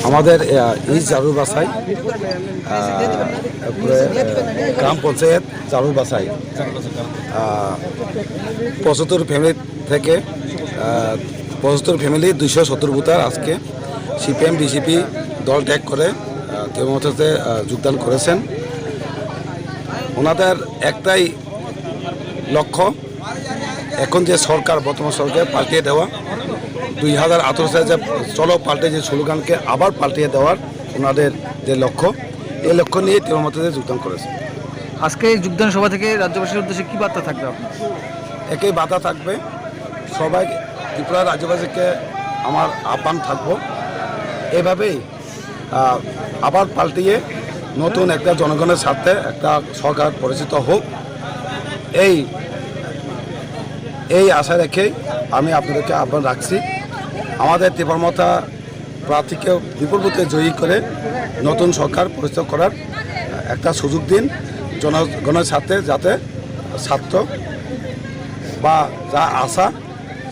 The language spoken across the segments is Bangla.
আমাদের এই জারুর বাসায় গ্রাম পঞ্চায়েত জারুর বাসায় 75 ফ্যামিলি থেকে 75 ফ্যামিলি 270 ভোটার আজকে সিপিএম বিজেপি দল ত্যাগ করে তৃণমূলতে যোগদান করেছেন। ওনাদের একটাই লক্ষ্য, এখন যে সরকার বর্তমান সরকার পাল্টিয়ে দেওয়া, 2018 সালে যে চলো পাল্টে যে স্লোগানকে আবার পাল্টিয়ে দেওয়ার ওনাদের যে লক্ষ্য, এই লক্ষ্য নিয়ে তৃণমূলতে যোগদান করেছে। আজকে এই যোগদান সভা থেকে রাজ্যবাসীর উদ্দেশ্যে কী বার্তা থাকবে আপনার? একই বার্তা থাকবে, সবাই ত্রিপুরা রাজ্যবাসীকে আমার আহ্বান থাকবো এভাবেই আবার পাল্টিয়ে নতুন একটা জনগণের স্বার্থে একটা সরকার পরিচিত হোক, এই আশা রেখেই আমি আপনাদেরকে আহ্বান রাখছি। আমাদের ত্রিপুরা প্রার্থীকে বিপুল ভোটে জয়ী করে নতুন সরকার পরিচিত করার একটা সুযোগ দিন, জনগণের স্বার্থে যাতে স্বার্থ বা যা আশা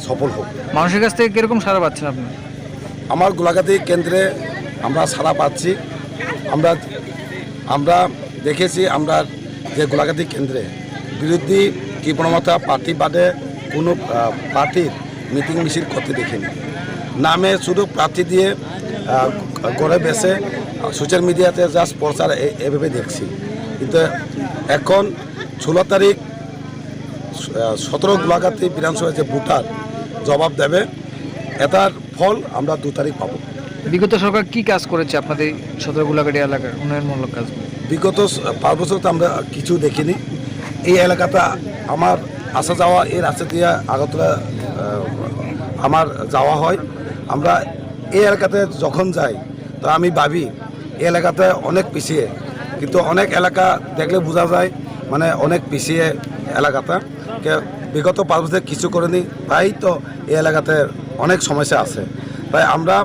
সফল হোক। মানুষের কাছ থেকে কীরকম সাড়া পাচ্ছেন আপনি? আমার গোলাঘাটি কেন্দ্রে আমরা সাড়া পাচ্ছি। আমরা দেখেছি, আমরা যে গোলাঘাটি কেন্দ্রে বিরোধী ত্রিপুরা পার্টি বাদে কোনো পার্টির মিটিং মিছিল করতে দেখিনি। নামে শুধু প্রার্থী দিয়ে করে বেসে সোশ্যাল মিডিয়াতে জাস্ট প্রচার এভাবে দেখছি। কিন্তু এখন 16 তারিখ 17 গোলাঘাটি বিধানসভায় যে ভোটার জবাব দেবে, এটার ফল আমরা 2 তারিখ পাবো। বিগত সরকার কি কাজ করেছে আপনাদের 17 গোলাঘাটি এলাকার উন্নয়নমূলক কাজ? বিগত 5 বছর তো আমরা কিছু দেখিনি। এই এলাকাটা আমার আসা যাওয়া, এই রাস্তা দিয়ে আগরতলা আমার যাওয়া হয়। আমরা এই এলাকাতে যখন যাই তো আমি ভাবি এই এলাকাতে অনেক পিছিয়ে, কিন্তু অনেক এলাকা দেখলে বোঝা যায় মানে অনেক পিছিয়ে এলাকাটা। বিগত 5 বছর কিছু করেনি, তাই তো এই এলাকাতে অনেক সমস্যা আছে। তাই আমরা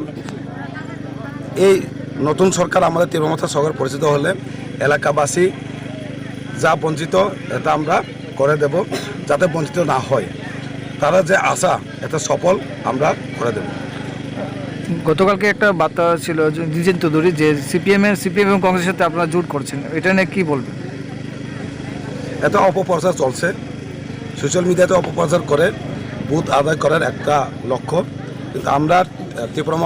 এই নতুন সরকার আমাদের ত্রিপুরা সরকার পরিচিত হলে এলাকাবাসী যা বঞ্চিত এটা আমরা করে দেব, যাতে বঞ্চিত না হয়। তারা যে আশা এটা সফল আমরা করে দেব। গতকালকে একটা বার্তা ছিল দ্বিজেন চৌধুরী যে সিপিএম এবং কংগ্রেসের সাথে আপনারা জোট করছেন, এটা নিয়ে কী বলবেন? এটা অপপ্রচার চলছে, সোশ্যাল মিডিয়াতে অপপ্রচার করে ভোট আদায় করার একটা লক্ষ্য। কিন্তু আমরা ত্রিপুরা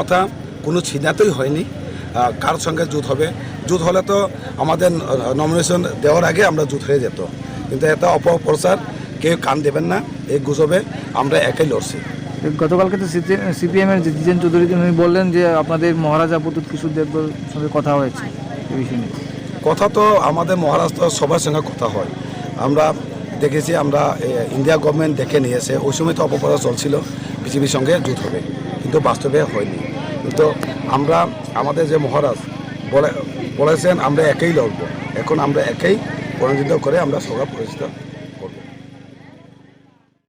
কোনো ছিনাতেই হয়নি কার সঙ্গে জোট হবে। জোট হলে তো আমাদের নমিনেশন দেওয়ার আগে আমরা জোট হয়ে যেত, কিন্তু এটা অপপ্রচার, কেউ কান দেবেন না। এই গুজবে আমরা একাই লড়ছি। গতকালকে তো সিপিএমের দ্বিজেন চৌধুরী উনি বললেন যে আপনাদের মহারাজা প্রদ্যুৎ কিশোরদেবের সঙ্গে কথা হয়েছে এই বিষয় নিয়ে। কথা তো আমাদের মহারাষ্ট্র সবার সঙ্গে কথা হয়, আমরা দেখেছি। আমরা ইন্ডিয়া গভর্নমেন্ট দেখে নিয়েছে, ওই সময় তো অপপ্রচার চলছিল বিজেপির সঙ্গে জোট হবে, কিন্তু বাস্তবে হয়নি। কিন্তু আমরা আমাদের যে মহারাজ বলেছেন আমরা একাই লড়ব, এখন আমরা একাই প্রতিনিধিত্ব করে আমরা সবার পরিচিত